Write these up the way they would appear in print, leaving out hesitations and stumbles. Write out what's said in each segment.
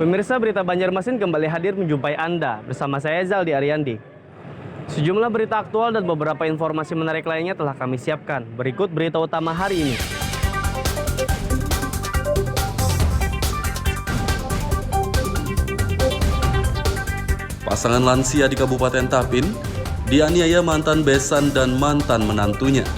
Pemirsa, berita Banjarmasin kembali hadir menjumpai Anda bersama saya Zaldi Ariandi. Sejumlah berita aktual dan beberapa informasi menarik lainnya telah kami siapkan. Berikut berita utama hari ini. Pasangan lansia di Kabupaten Tapin dianiaya mantan besan dan mantan menantunya.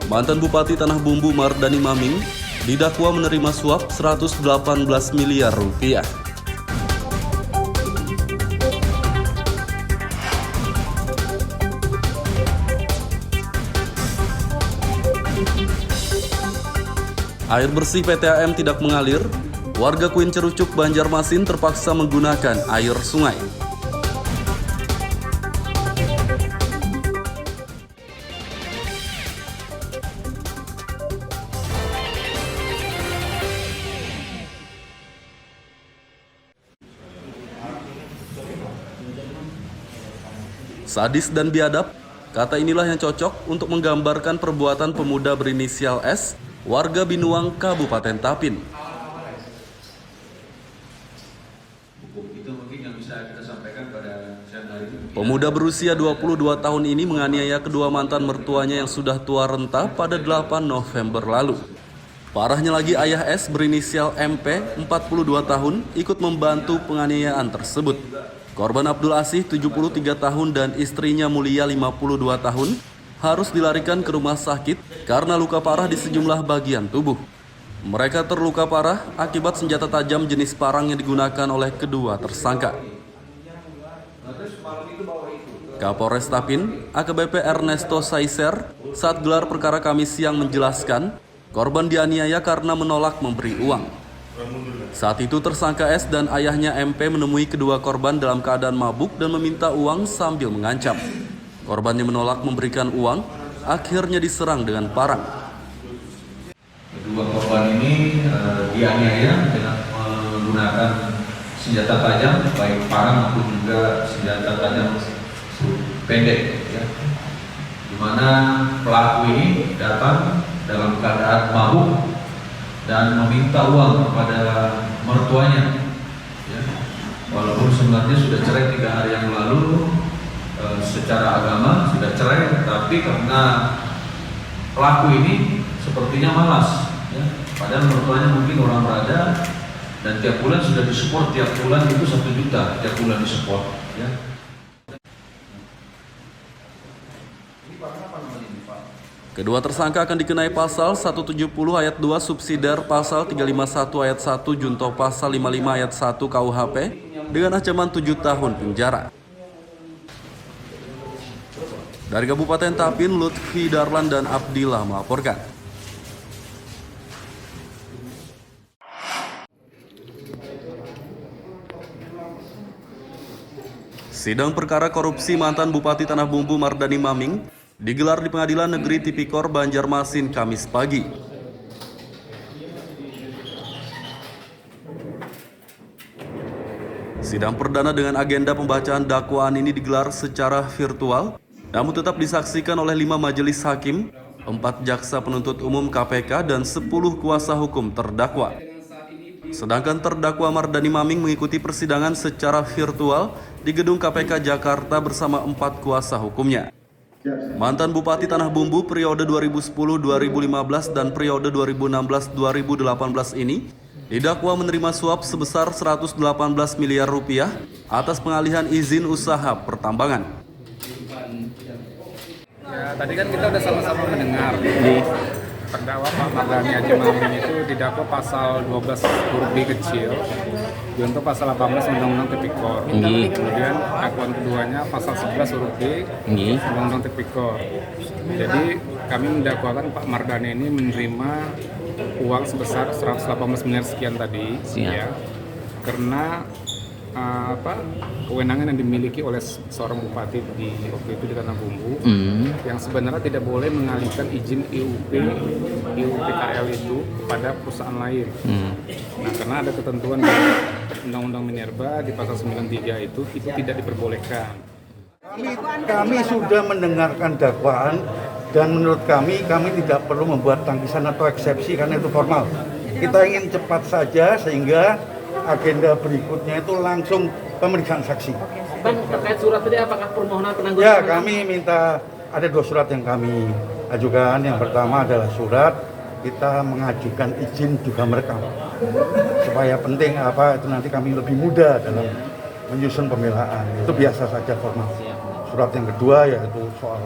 Mantan Bupati Tanah Bumbu Mardani Maming didakwa menerima suap 118 miliar rupiah. Air bersih PTAM tidak mengalir, warga Kuin Cerucuk Banjarmasin terpaksa menggunakan air sungai. Sadis dan biadab, kata inilah yang cocok untuk menggambarkan perbuatan pemuda berinisial S, warga Binuang, Kabupaten Tapin. Pemuda berusia 22 tahun ini menganiaya kedua mantan mertuanya yang sudah tua renta pada 8 November lalu. Parahnya lagi, ayah S berinisial MP, 42 tahun, ikut membantu penganiayaan tersebut. Korban Abdul Asih, 73 tahun, dan istrinya Mulia, 52 tahun, harus dilarikan ke rumah sakit karena luka parah di sejumlah bagian tubuh. Mereka terluka parah akibat senjata tajam jenis parang yang digunakan oleh kedua tersangka. Kapolres Tapin, AKBP Ernesto Saiser, saat gelar perkara Kamis siang menjelaskan, korban dianiaya karena menolak memberi uang. Saat itu tersangka S dan ayahnya MP menemui kedua korban dalam keadaan mabuk dan meminta uang sambil mengancam. Korbannya menolak memberikan uang, akhirnya diserang dengan parang. Kedua korban ini dianiaya dengan menggunakan senjata tajam, baik parang maupun juga senjata tajam pendek. Ya. Di mana pelaku ini datang dalam keadaan mabuk dan meminta uang kepada mertuanya. Ya. Walaupun sebenarnya sudah cerai 3 hari yang lalu, secara agama sudah cerai, tapi karena pelaku ini sepertinya malas. Ya. Padahal mertuanya mungkin orang berada dan tiap bulan sudah disupport, tiap bulan itu 1 juta, tiap bulan disupport. Ya. Kedua tersangka akan dikenai pasal 170 ayat 2 subsidiar pasal 351 ayat 1 junto pasal 55 ayat 1 KUHP dengan ancaman 7 tahun penjara. Dari Kabupaten Tapin, Lutfi Darlan dan Abdillah melaporkan. Sidang perkara korupsi mantan Bupati Tanah Bumbu Mardani Maming digelar di Pengadilan Negeri Tipikor Banjarmasin Kamis pagi. Sidang perdana dengan agenda pembacaan dakwaan ini digelar secara virtual, namun tetap disaksikan oleh 5 majelis hakim, 4 jaksa penuntut umum KPK, dan 10 kuasa hukum terdakwa. Sedangkan terdakwa Mardani Maming mengikuti persidangan secara virtual di gedung KPK Jakarta bersama 4 kuasa hukumnya. Mantan Bupati Tanah Bumbu periode 2010-2015 dan periode 2016-2018 ini didakwa menerima suap sebesar 118 miliar rupiah atas pengalihan izin usaha pertambangan. Ya, tadi kan kita udah sama-sama mendengar terdakwa Pak Mardani Haji Maming itu didakwa pasal 12 huruf B kecil untuk pasal 18 Undang-Undang Tipikor. Kemudian dakwaan keduanya pasal 11 huruf B Undang-Undang Tipikor. Jadi kami mendakwakan Pak Mardani ini menerima uang sebesar 118 miliar sekian tadi, ya, karena kewenangan yang dimiliki oleh seorang bupati di waktu itu di Tanah Bumbu yang sebenarnya tidak boleh mengalihkan izin IUPKL itu kepada perusahaan lain. Nah, karena ada ketentuan di Undang-Undang Minerba di pasal 93 itu tidak diperbolehkan. Kami sudah mendengarkan dakwaan dan menurut kami tidak perlu membuat tangkisan atau eksepsi karena itu formal. Kita ingin cepat saja sehingga agenda berikutnya itu langsung pemeriksaan saksi. Bang, terkait surat tadi apakah permohonan penangguhan? Ya, kami minta ada 2 surat yang kami ajukan. Yang pertama adalah surat kita mengajukan izin juga merekam. Supaya penting itu nanti kami lebih mudah dalam menyusun pembelaan. Itu biasa saja formal. Surat yang kedua yaitu soal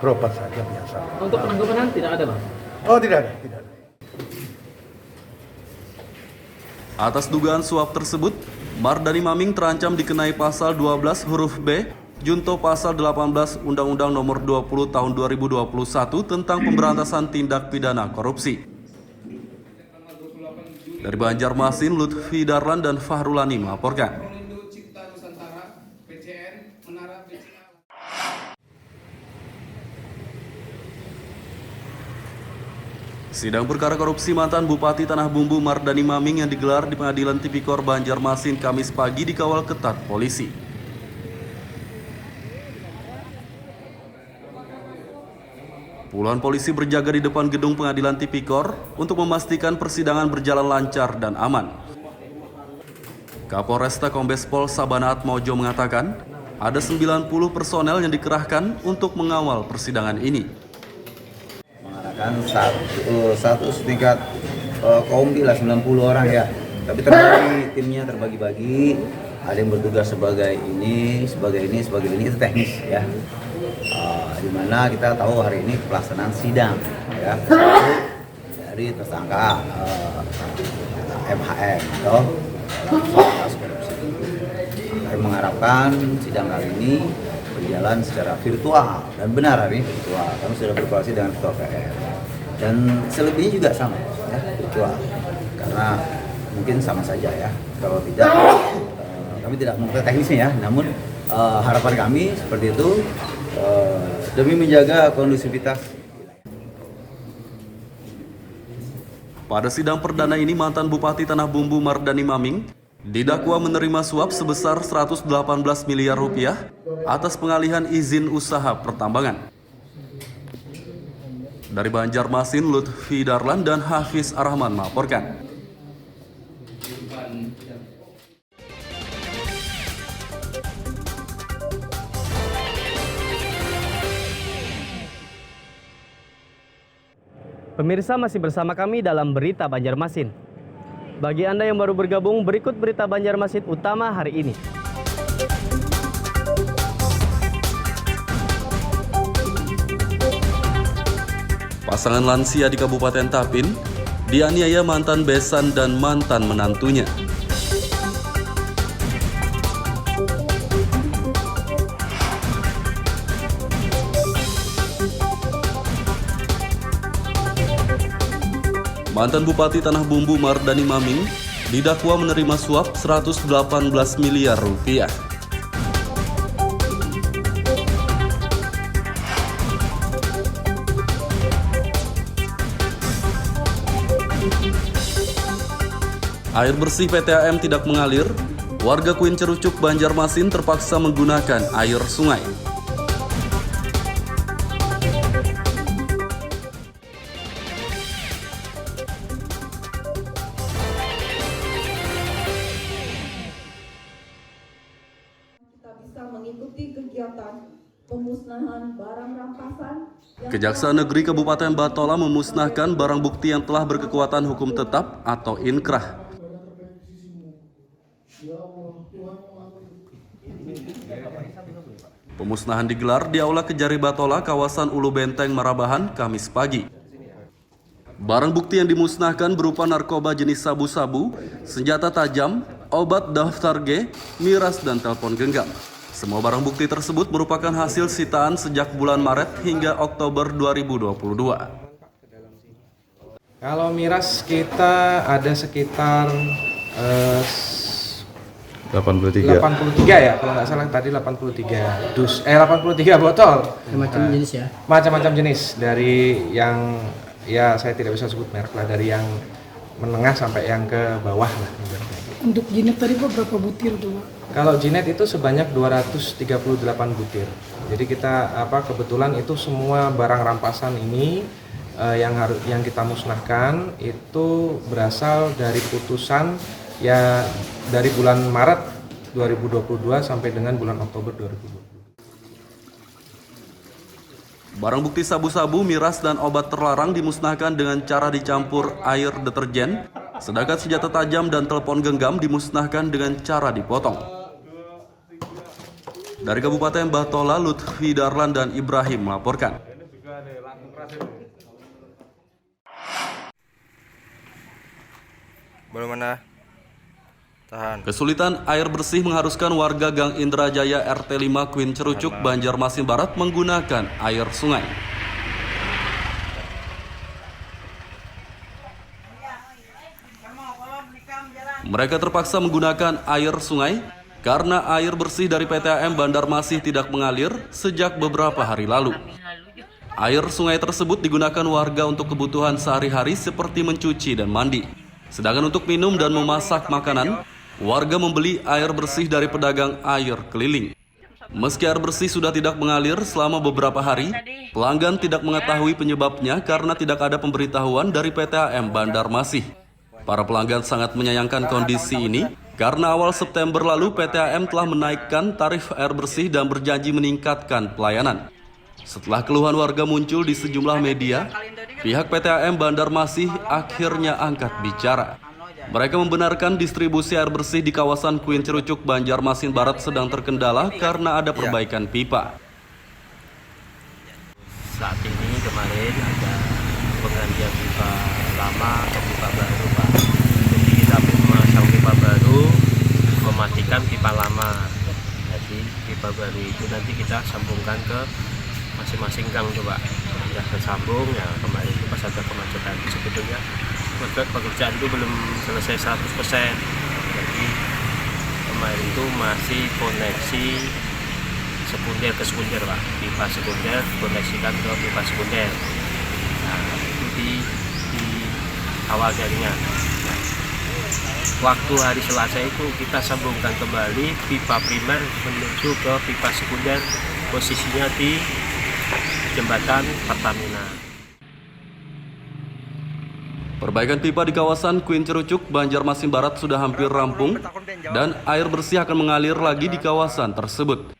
berobat saja biasa. Untuk penangguhan tidak ada, Bang? Oh, tidak ada. Atas dugaan suap tersebut, Mardani Maming terancam dikenai pasal 12 huruf B, junto pasal 18 Undang-Undang Nomor 20 Tahun 2021 tentang pemberantasan tindak pidana korupsi. Dari Banjarmasin, Lutfi Darlan dan Fahrulani melaporkan. Sidang perkara korupsi mantan Bupati Tanah Bumbu Mardani Maming yang digelar di Pengadilan Tipikor Banjarmasin Kamis pagi dikawal ketat polisi. Puluhan polisi berjaga di depan gedung Pengadilan Tipikor untuk memastikan persidangan berjalan lancar dan aman. Kapolresta Kombes Pol Sabana Atmojo mengatakan, ada 90 personel yang dikerahkan untuk mengawal persidangan ini. Kan satu setingkat kombi lah 90 orang ya, tapi timnya terbagi-bagi, ada yang bertugas sebagai ini itu teknis ya, dimana kita tahu hari ini pelaksanaan sidang ya dari tersangka MHM atau kasus korupsi. Kami mengharapkan sidang kali ini berjalan secara virtual dan benar hari ini virtual. Kami sudah berkoordinasi dengan Ketua PR dan selebihnya juga sama ya, virtual karena mungkin sama saja ya, kalau tidak kami tidak mengetahui teknisnya ya, namun harapan kami seperti itu demi menjaga kondusivitas. Pada sidang perdana ini mantan Bupati Tanah Bumbu Mardani Maming didakwa menerima suap sebesar 118 miliar rupiah atas pengalihan izin usaha pertambangan. Dari Banjarmasin, Lutfi Darlan dan Hafiz Arrahman melaporkan. Pemirsa masih bersama kami dalam Berita Banjarmasin. Bagi Anda yang baru bergabung, berikut Berita Banjarmasin utama hari ini. Pasangan lansia di Kabupaten Tapin dianiaya mantan besan dan mantan menantunya. Mantan Bupati Tanah Bumbu Mardani Maming didakwa menerima suap 118 miliar rupiah. Air bersih PTAM tidak mengalir, warga Kuin Cerucuk Banjarmasin terpaksa menggunakan air sungai. Kita bisa mengikuti kegiatan pemusnahan barang rampasan. Kejaksaan Negeri Kabupaten Batola memusnahkan barang bukti yang telah berkekuatan hukum tetap atau inkrah. Pemusnahan digelar di Aula Kejari Batola, kawasan Ulu Benteng, Marabahan, Kamis pagi. Barang bukti yang dimusnahkan berupa narkoba jenis sabu-sabu, senjata tajam, obat daftar G, miras, dan telepon genggam. Semua barang bukti tersebut merupakan hasil sitaan sejak bulan Maret hingga Oktober 2022. Kalau miras kita ada sekitar 83 ya, kalau nggak salah tadi 83 dus 83 botol. Macam jenis ya? Macam-macam jenis, dari yang ya saya tidak bisa sebut merek lah, dari yang menengah sampai yang ke bawah lah. Untuk jinak tadi Pak berapa butir tuh Pak? Kalau Jinet itu sebanyak 238 butir. Jadi kita kebetulan itu semua barang rampasan ini yang kita musnahkan itu berasal dari putusan ya dari bulan Maret 2022 sampai dengan bulan Oktober 2022. Barang bukti sabu-sabu, miras, dan obat terlarang dimusnahkan dengan cara dicampur air deterjen, sedangkan senjata tajam dan telepon genggam dimusnahkan dengan cara dipotong. Dari Kabupaten Batola, Lutfi Darlan dan Ibrahim melaporkan. Belum mana? Tahan. Kesulitan air bersih mengharuskan warga Gang Indrajaya RT 5 Queen Cerucuk, Banjarmasin Barat menggunakan air sungai. Mereka terpaksa menggunakan air sungai karena air bersih dari PTAM Banjarmasin tidak mengalir sejak beberapa hari lalu. Air sungai tersebut digunakan warga untuk kebutuhan sehari-hari seperti mencuci dan mandi. Sedangkan untuk minum dan memasak makanan, warga membeli air bersih dari pedagang air keliling. Meski air bersih sudah tidak mengalir selama beberapa hari, pelanggan tidak mengetahui penyebabnya karena tidak ada pemberitahuan dari PTAM Banjarmasin. Para pelanggan sangat menyayangkan kondisi ini karena awal September lalu PTAM telah menaikkan tarif air bersih dan berjanji meningkatkan pelayanan. Setelah keluhan warga muncul di sejumlah media, pihak PTAM Banjarmasin akhirnya angkat bicara. Mereka membenarkan distribusi air bersih di kawasan Queen Cerucuk, Banjarmasin Barat sedang terkendala karena ada perbaikan pipa. Saat ini kemarin ada penggantian pipa lama ke pipa baru, Pak. Jadi kita memasang pipa baru, mematikan pipa lama. Jadi pipa baru itu nanti kita sambungkan ke masing-masing gang, coba. Sudah tersambung ya, kemarin itu pas ada kemacetan sebetulnya pekerjaan itu belum selesai 100%. Jadi kemarin itu masih koneksi sekunder ke sekunder, Pak. Pipa sekunder koneksikan ke pipa sekunder. Nah, itu di awal jaringan. Nah, waktu hari Selasa itu kita sambungkan kembali pipa primer menuju ke pipa sekunder, posisinya di jembatan Pertamina. Perbaikan pipa di kawasan Queen Cerucuk, Banjarmasin Barat sudah hampir rampung dan air bersih akan mengalir lagi di kawasan tersebut.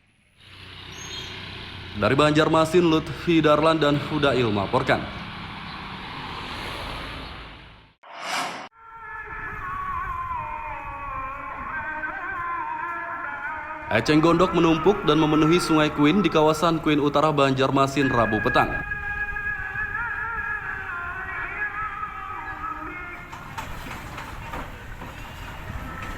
Dari Banjarmasin, Lutfi Darlan dan Hudail melaporkan. Eceng gondok menumpuk dan memenuhi Sungai Queen di kawasan Queen Utara, Banjarmasin Rabu petang.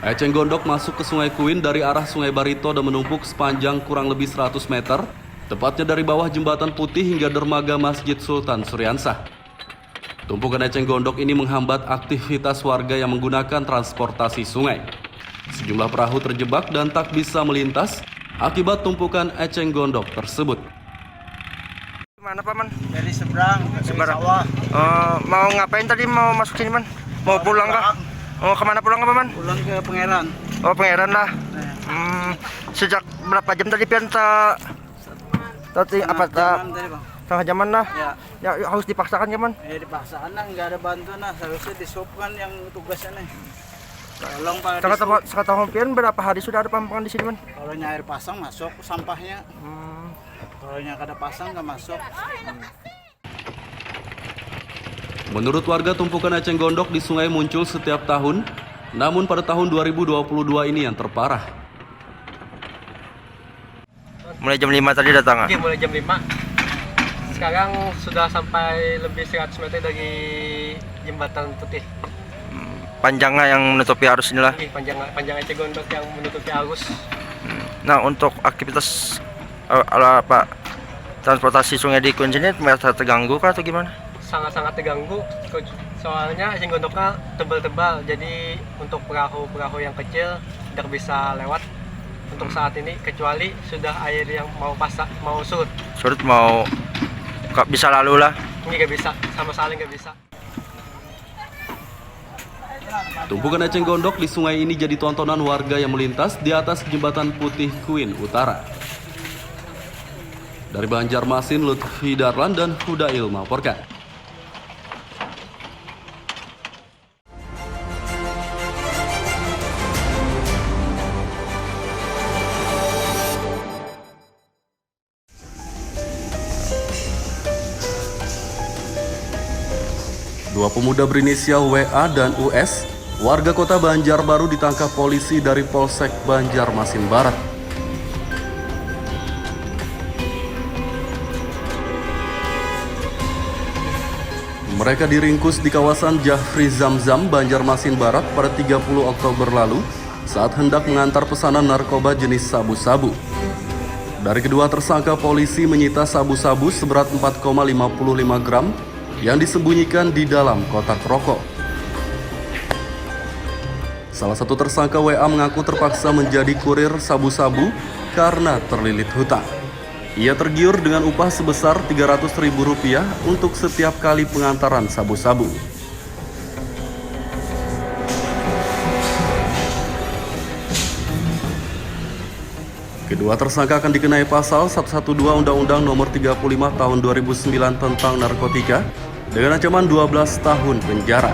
Eceng gondok masuk ke Sungai Queen dari arah Sungai Barito dan menumpuk sepanjang kurang lebih 100 meter, tepatnya dari bawah Jembatan Putih hingga dermaga Masjid Sultan Suryansah. Tumpukan eceng gondok ini menghambat aktivitas warga yang menggunakan transportasi sungai. Sejumlah perahu terjebak dan tak bisa melintas akibat tumpukan eceng gondok tersebut. Mana Paman? Dari seberang sawah. Mau ngapain tadi, mau masuk sini Man? Mau pulang kah? Oh, kemana pulang Paman? Pulang ke Pangeran. Oh, Pangeran lah. Sejak berapa jam tadi pian setengah jaman lah. Ya harus dipaksakan ya Man? Dipaksakan lah, nggak ada bantuan lah. Seharusnya disopkan yang tugasnya nih. Tolong Pak. Sekarang pian berapa hari sudah ada pampangan di sini Man? Kalau air pasang masuk sampahnya. Kalau kada pasang nggak masuk. Menurut warga, tumpukan eceng gondok di sungai muncul setiap tahun, namun pada tahun 2022 ini yang terparah. Mulai jam 5 tadi datang? Oke, mulai jam 5. Sekarang sudah sampai lebih 100 meter dari Jembatan Putih. Panjangnya yang menutupi arus inilah? Panjang eceng gondok yang menutupi arus. Nah, untuk aktivitas transportasi sungai di Queen sini merasa terganggu kah atau gimana? Sangat-sangat terganggu, soalnya eceng gondoknya tebal-tebal, jadi untuk perahu-perahu yang kecil tidak bisa lewat untuk saat ini, kecuali sudah air yang mau surut. Surut mau nggak bisa lalu lah? Ini nggak bisa, sama sekali nggak bisa. Tumpukan eceng gondok di sungai ini jadi tontonan warga yang melintas di atas jembatan Putih Kuin Utara. Dari Banjarmasin, Lutfi Darlan dan Hudail melaporkan. Dua pemuda berinisial WA dan US, warga kota Banjarbaru ditangkap polisi dari Polsek Banjarmasin Barat. Mereka diringkus di kawasan Jafri Zamzam, Banjarmasin Barat pada 30 Oktober lalu saat hendak mengantar pesanan narkoba jenis sabu-sabu. Dari kedua tersangka, polisi menyita sabu-sabu seberat 4,55 gram yang disembunyikan di dalam kotak rokok. Salah satu tersangka WA mengaku terpaksa menjadi kurir sabu-sabu karena terlilit hutang. Ia tergiur dengan upah sebesar Rp300.000 untuk setiap kali pengantaran sabu-sabu. Kedua tersangka akan dikenai pasal 112 Undang-Undang Nomor 35 Tahun 2009 tentang narkotika dengan ancaman 12 tahun penjara.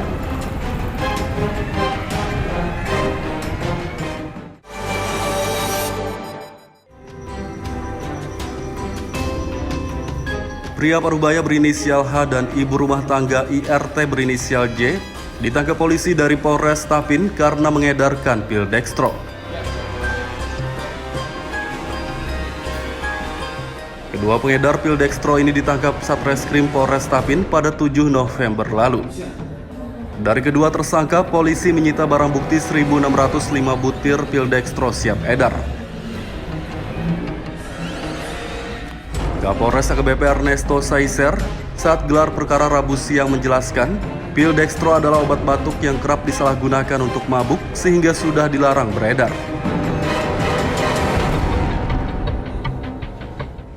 Pria Parubaya berinisial H dan ibu rumah tangga IRT berinisial J ditangkap polisi dari Polres Tapin karena mengedarkan pil dextro. Kedua pengedar pil dextro ini ditangkap Satreskrim Polres Tapin pada 7 November lalu. Dari kedua tersangka, polisi menyita barang bukti 1.605 butir pil dextro siap edar. Kapolres AKBP Ernesto Saiser saat gelar perkara Rabu siang menjelaskan, pil dextro adalah obat batuk yang kerap disalahgunakan untuk mabuk sehingga sudah dilarang beredar.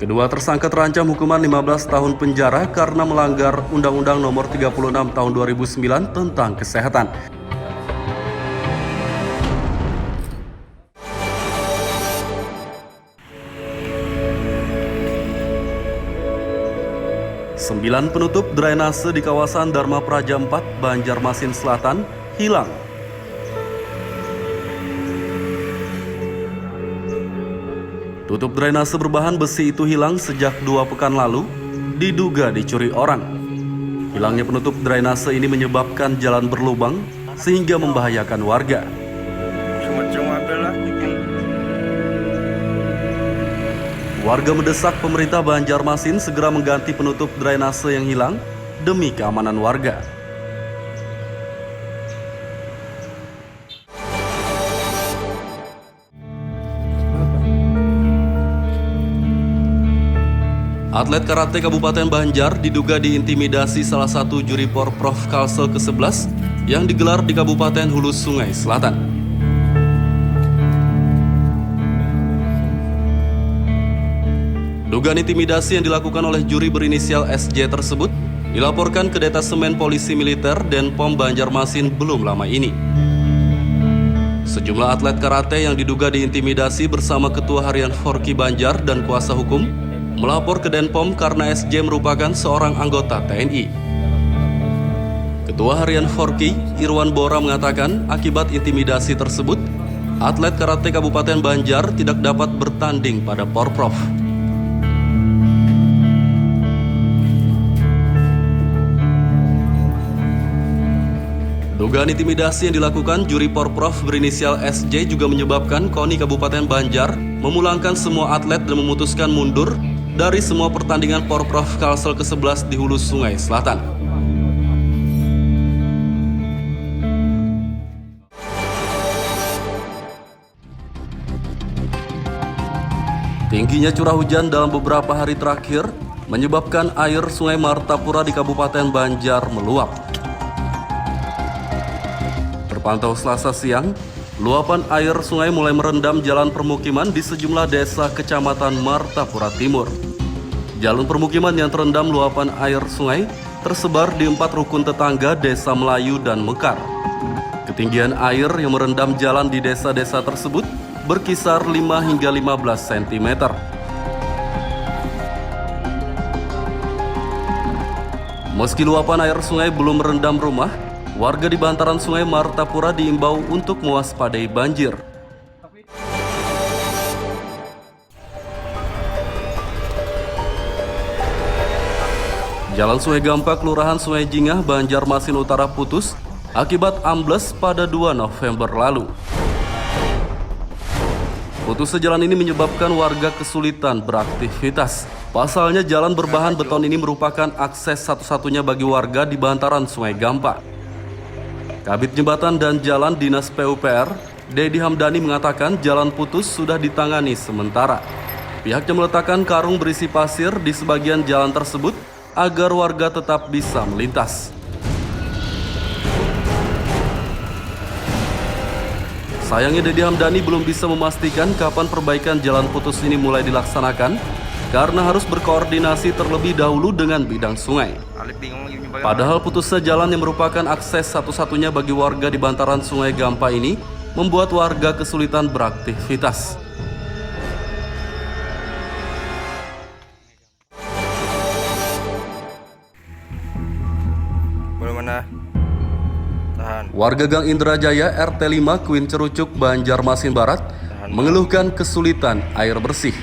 Kedua tersangka terancam hukuman 15 tahun penjara karena melanggar Undang-Undang Nomor 36 Tahun 2009 tentang kesehatan. Sembilan penutup drainase di kawasan Dharma Praja 4, Banjarmasin Selatan hilang. Tutup drainase berbahan besi itu hilang sejak 2 pekan lalu, diduga dicuri orang. Hilangnya penutup drainase ini menyebabkan jalan berlubang sehingga membahayakan warga. Warga mendesak pemerintah Banjarmasin segera mengganti penutup drainase yang hilang demi keamanan warga. Atlet karate Kabupaten Banjar diduga diintimidasi salah satu juri Porprov Kalsel ke-11 yang digelar di Kabupaten Hulu Sungai Selatan. Dugaan intimidasi yang dilakukan oleh juri berinisial SJ tersebut dilaporkan ke Detasemen Polisi Militer Denpom Banjarmasin belum lama ini. Sejumlah atlet karate yang diduga diintimidasi bersama Ketua Harian Forki Banjar dan kuasa hukum melapor ke Denpom karena SJ merupakan seorang anggota TNI. Ketua Harian Forki, Irwan Bora mengatakan akibat intimidasi tersebut, atlet karate Kabupaten Banjar tidak dapat bertanding pada Porprov. Dugaan intimidasi yang dilakukan juri Porprov berinisial SJ juga menyebabkan KONI Kabupaten Banjar memulangkan semua atlet dan memutuskan mundur dari semua pertandingan Porprov Kalsel ke-11 di Hulu Sungai Selatan. Tingginya curah hujan dalam beberapa hari terakhir menyebabkan air Sungai Martapura di Kabupaten Banjar meluap. Terpantau Selasa siang, luapan air sungai mulai merendam jalan permukiman di sejumlah desa Kecamatan Martapura Timur. Jalan permukiman yang terendam luapan air sungai tersebar di 4 rukun tetangga Desa Melayu dan Mekar. Ketinggian air yang merendam jalan di desa-desa tersebut berkisar 5 hingga 15 cm. Meski luapan air sungai belum merendam rumah, warga di bantaran Sungai Martapura diimbau untuk mewaspadai banjir. Jalan Sungai Gampa, Kelurahan Sungai Jingah, Banjarmasin Utara putus akibat ambles pada 2 November lalu. Putusnya jalan ini menyebabkan warga kesulitan beraktivitas. Pasalnya jalan berbahan beton ini merupakan akses satu-satunya bagi warga di bantaran Sungai Gampa. Kabid Jembatan dan Jalan Dinas PUPR, Dedi Hamdani mengatakan jalan putus sudah ditangani sementara. Pihaknya meletakkan karung berisi pasir di sebagian jalan tersebut agar warga tetap bisa melintas. Sayangnya Dedi Hamdani belum bisa memastikan kapan perbaikan jalan putus ini mulai dilaksanakan karena harus berkoordinasi terlebih dahulu dengan bidang sungai. Padahal putusnya jalan yang merupakan akses satu-satunya bagi warga di bantaran Sungai Gampa ini membuat warga kesulitan beraktivitas. Warga Gang Indrajaya RT 5 Kuin Cerucuk, Banjarmasin Barat mengeluhkan kesulitan air bersih.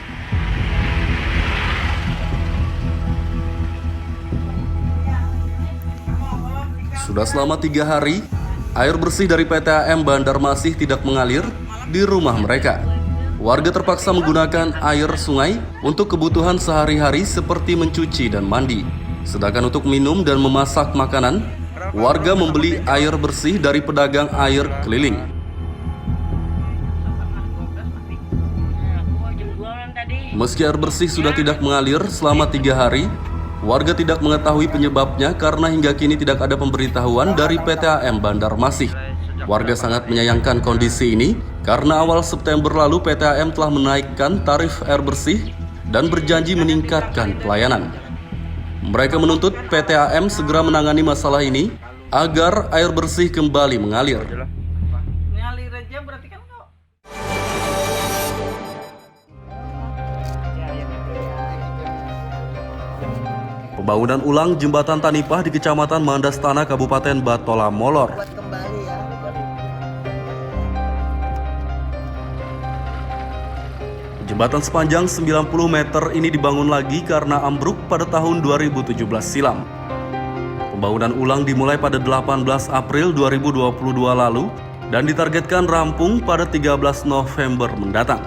Sudah selama 3 hari, air bersih dari PTAM Banjarmasin tidak mengalir di rumah mereka. Warga terpaksa menggunakan air sungai untuk kebutuhan sehari-hari seperti mencuci dan mandi. Sedangkan untuk minum dan memasak makanan, warga membeli air bersih dari pedagang air keliling. Meski air bersih sudah tidak mengalir selama 3 hari, warga tidak mengetahui penyebabnya karena hingga kini tidak ada pemberitahuan dari PTAM Banjarmasin. Warga sangat menyayangkan kondisi ini karena awal September lalu PTAM telah menaikkan tarif air bersih dan berjanji meningkatkan pelayanan. Mereka menuntut PTAM segera menangani masalah ini agar air bersih kembali mengalir. Pembangunan ulang jembatan Tanipah di Kecamatan Mandastana, Kabupaten Batola molor. Jembatan sepanjang 90 meter ini dibangun lagi karena ambruk pada tahun 2017 silam. Pembangunan ulang dimulai pada 18 April 2022 lalu dan ditargetkan rampung pada 13 November mendatang.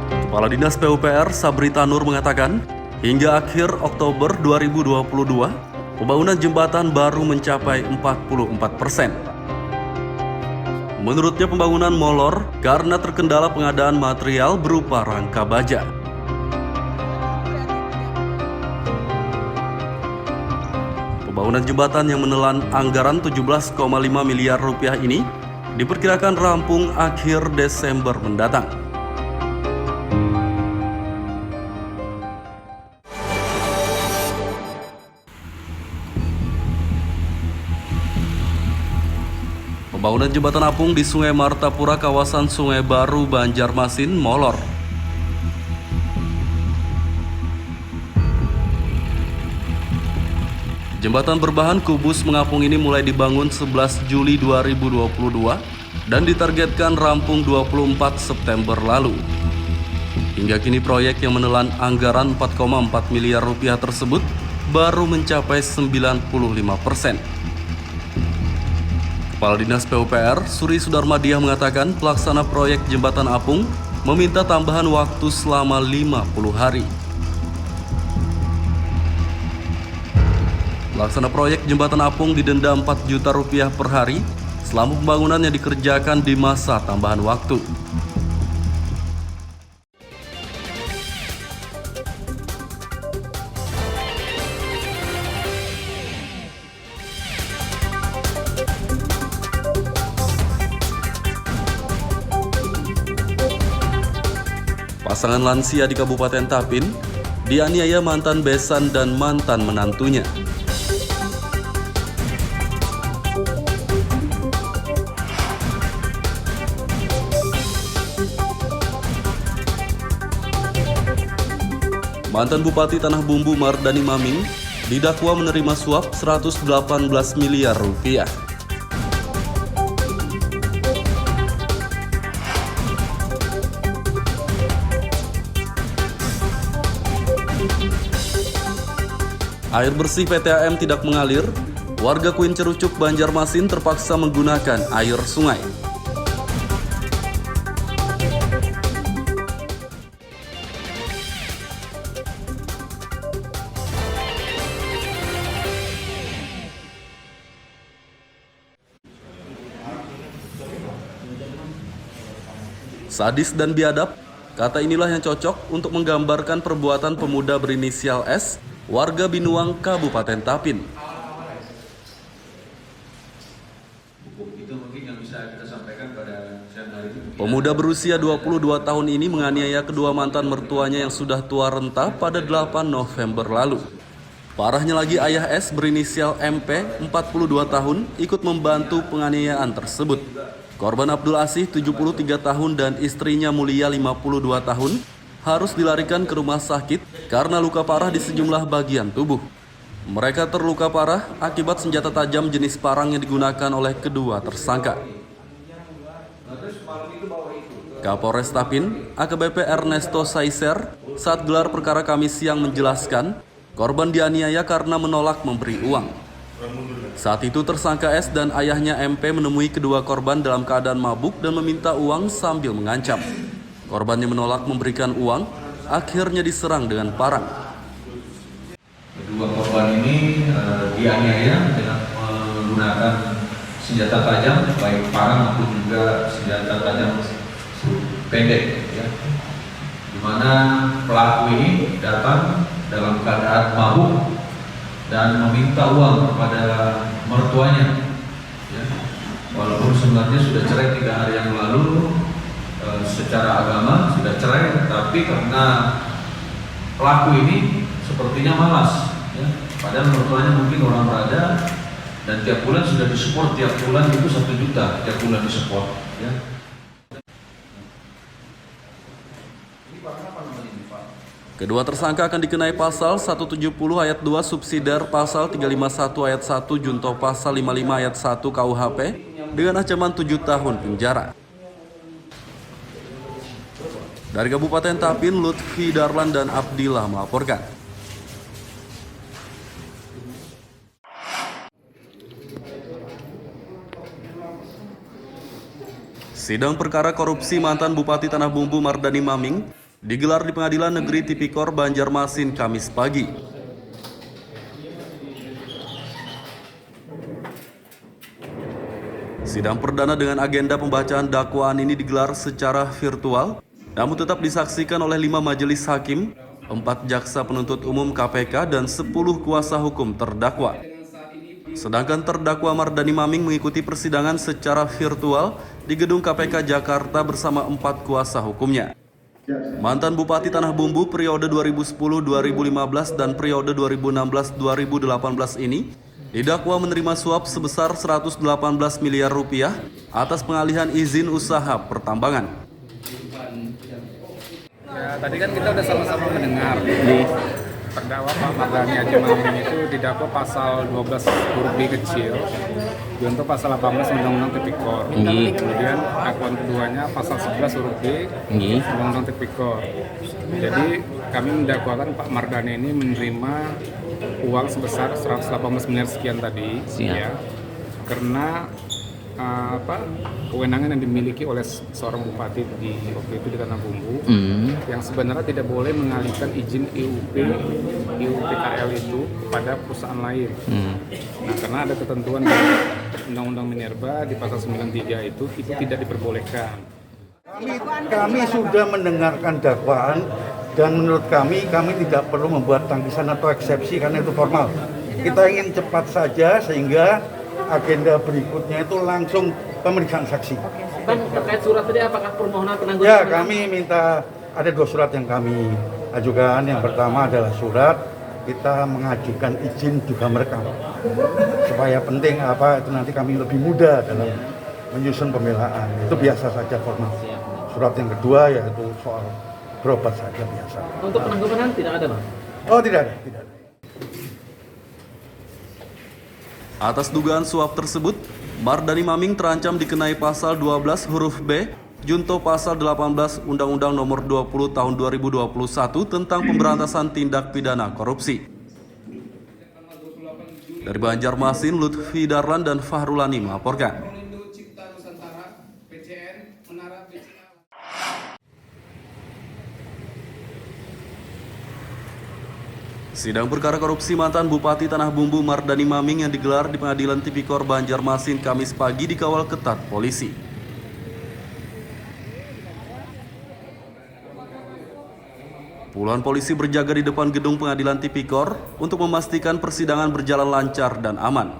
Kepala Dinas PUPR Sabrita Nur mengatakan, hingga akhir Oktober 2022, pembangunan jembatan baru mencapai 44%. Menurutnya pembangunan molor karena terkendala pengadaan material berupa rangka baja. Pembangunan jembatan yang menelan anggaran 17,5 miliar rupiah ini diperkirakan rampung akhir Desember mendatang. Pembangunan jembatan apung di Sungai Martapura, kawasan Sungai Baru, Banjarmasin, molor. Jembatan berbahan kubus mengapung ini mulai dibangun 11 Juli 2022 dan ditargetkan rampung 24 September lalu. Hingga kini proyek yang menelan anggaran 4,4 miliar rupiah tersebut baru mencapai 95%. Kepala Dinas PUPR Suri Sudarmadiah mengatakan pelaksana proyek jembatan apung meminta tambahan waktu selama 50 hari. Pelaksana proyek jembatan apung didenda 4 juta rupiah per hari selama pembangunan yang dikerjakan di masa tambahan waktu. Pasangan lansia di Kabupaten Tapin dianiaya mantan besan dan mantan menantunya. mantan Bupati Tanah Bumbu Mardani Maming didakwa menerima suap 118 miliar rupiah. Air bersih PTAM tidak mengalir, warga Kuin Cerucuk, Banjarmasin terpaksa menggunakan air sungai. Sadis dan biadab, kata inilah yang cocok untuk menggambarkan perbuatan pemuda berinisial S, warga Binuang, Kabupaten Tapin. Pemuda berusia 22 tahun ini menganiaya kedua mantan mertuanya yang sudah tua renta pada 8 November lalu. Parahnya lagi, ayah S berinisial MP, 42 tahun, ikut membantu penganiayaan tersebut. Korban Abdul Asih, 73 tahun, dan istrinya Mulia, 52 tahun, harus dilarikan ke rumah sakit karena luka parah di sejumlah bagian tubuh. Mereka terluka parah akibat senjata tajam jenis parang yang digunakan oleh kedua tersangka. Kapolres Tapin, AKBP Ernesto Saiser, saat gelar perkara Kamis siang menjelaskan, korban dianiaya karena menolak memberi uang. Saat itu tersangka S dan ayahnya MP menemui kedua korban dalam keadaan mabuk dan meminta uang sambil mengancam. Korbannya menolak memberikan uang, akhirnya diserang dengan parang. Kedua korban ini dianiaya dengan menggunakan senjata tajam, baik parang maupun juga senjata tajam pendek, ya. Di mana pelaku ini datang dalam keadaan mabuk dan meminta uang kepada mertuanya, ya. Walaupun sebenarnya sudah cerai 3 hari yang lalu, secara agama sudah cerai, tapi karena pelaku ini sepertinya malas, ya. Padahal mertuanya mungkin orang berada dan tiap bulan sudah disupport, tiap bulan itu 1 juta tiap bulan disupport, ya. Kedua tersangka akan dikenai pasal 170 ayat 2 subsidiar pasal 351 ayat 1 junto pasal 55 ayat 1 KUHP dengan ancaman 7 tahun penjara. Dari Kabupaten Tapin, Lutfi Darlan dan Abdillah melaporkan. Sidang perkara korupsi mantan Bupati Tanah Bumbu Mardani Maming digelar di Pengadilan Negeri Tipikor, Banjarmasin, Kamis pagi. Sidang perdana dengan agenda pembacaan dakwaan ini digelar secara virtual, namun tetap disaksikan oleh 5 majelis hakim, 4 jaksa penuntut umum KPK, dan 10 kuasa hukum terdakwa. Sedangkan terdakwa Mardani Maming mengikuti persidangan secara virtual di gedung KPK Jakarta bersama 4 kuasa hukumnya. Mantan Bupati Tanah Bumbu periode 2010-2015 dan periode 2016-2018 ini didakwa menerima suap sebesar 118 miliar rupiah atas pengalihan izin usaha pertambangan. Ya, tadi kan kita udah sama-sama mendengar terdakwa Pak Mardani Haji Maming itu didakwa pasal 12 huruf B kecil untuk pasal 18 Undang-Undang Tipikor. Kemudian dakwaan keduanya pasal 11 huruf B Undang-Undang Tipikor. Jadi kami mendakwakan Pak Mardani ini menerima uang sebesar 118 miliar sekian tadi, ya, karena kewenangan yang dimiliki oleh seorang bupati di waktu itu di Tanah Bumbu yang sebenarnya tidak boleh mengalihkan izin IUPKL itu kepada perusahaan lain. Nah, karena ada ketentuan di Undang-Undang Minerba di pasal 93 itu tidak diperbolehkan. Kami sudah mendengarkan dakwaan dan menurut kami tidak perlu membuat tangkisan atau eksepsi karena itu formal. Kita ingin cepat saja sehingga agenda berikutnya itu langsung pemeriksaan saksi. Bang, terkait surat tadi apakah permohonan penangguhan? Ya, kami minta ada 2 surat yang kami ajukan. Yang pertama adalah surat kita mengajukan izin juga merekam. Supaya penting itu nanti kami lebih mudah dalam menyusun pembelaan. Itu biasa saja formal. Surat yang kedua yaitu soal berobat saja biasa. Untuk penangguhan tidak ada, Bang? Oh, tidak ada, tidak ada. Atas dugaan suap tersebut, Mardani Maming terancam dikenai pasal 12 huruf B, junto pasal 18 Undang-Undang Nomor 20 Tahun 2021 tentang pemberantasan tindak pidana korupsi. Dari Banjarmasin, Lutfi Darlan dan Fahrulani melaporkan. Sidang perkara korupsi mantan Bupati Tanah Bumbu Mardani Maming yang digelar di Pengadilan Tipikor Banjarmasin Kamis pagi dikawal ketat polisi. Puluhan polisi berjaga di depan gedung Pengadilan Tipikor untuk memastikan persidangan berjalan lancar dan aman.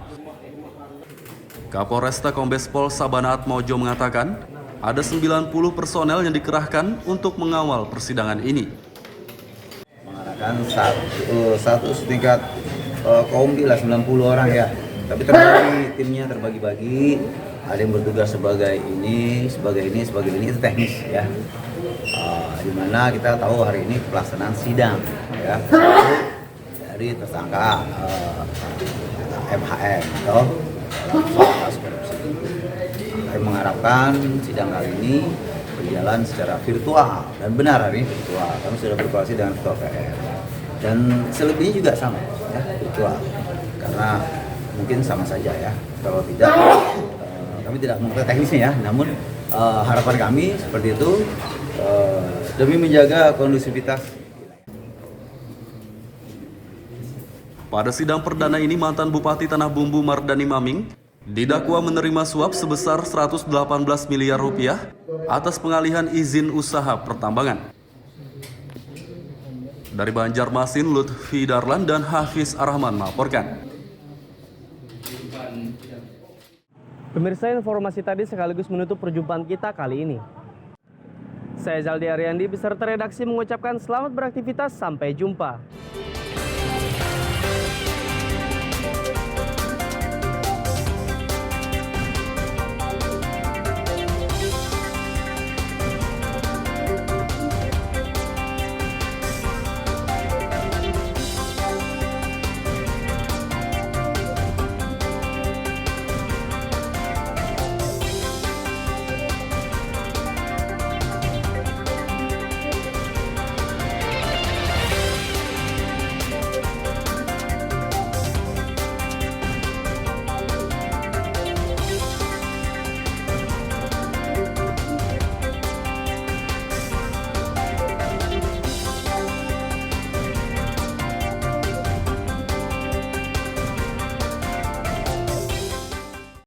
Kapolresta Kombes Pol Sabana Atmojo mengatakan, ada 90 personel yang dikerahkan untuk mengawal persidangan ini. Mengarahkan satu setingkat kompi lah 90 orang ya. Tapi terbagi, timnya terbagi-bagi. Ada yang bertugas sebagai ini, itu teknis ya. Di mana kita tahu hari ini pelaksanaan sidang ya dari tersangka MHM atau kasus korupsi. Kami mengharapkan sidang kali ini berjalan secara virtual dan benar hari ini virtual. Kami sudah berkoordinasi dengan Ketua PR dan selebihnya juga sama ya virtual karena mungkin sama saja ya. Kalau tidak kami tidak mengetahui teknisnya ya, namun harapan kami seperti itu. Demi menjaga kondusivitas. Pada sidang perdana ini, mantan Bupati Tanah Bumbu Mardani Maming didakwa menerima suap sebesar 118 miliar rupiah atas pengalihan izin usaha pertambangan. Dari Banjarmasin, Lutfi Darlan dan Hafiz Arrahman melaporkan. Pemirsa, informasi tadi sekaligus menutup perjumpaan kita kali ini. Saya Zaldi Ariandi beserta redaksi mengucapkan selamat beraktivitas, sampai jumpa.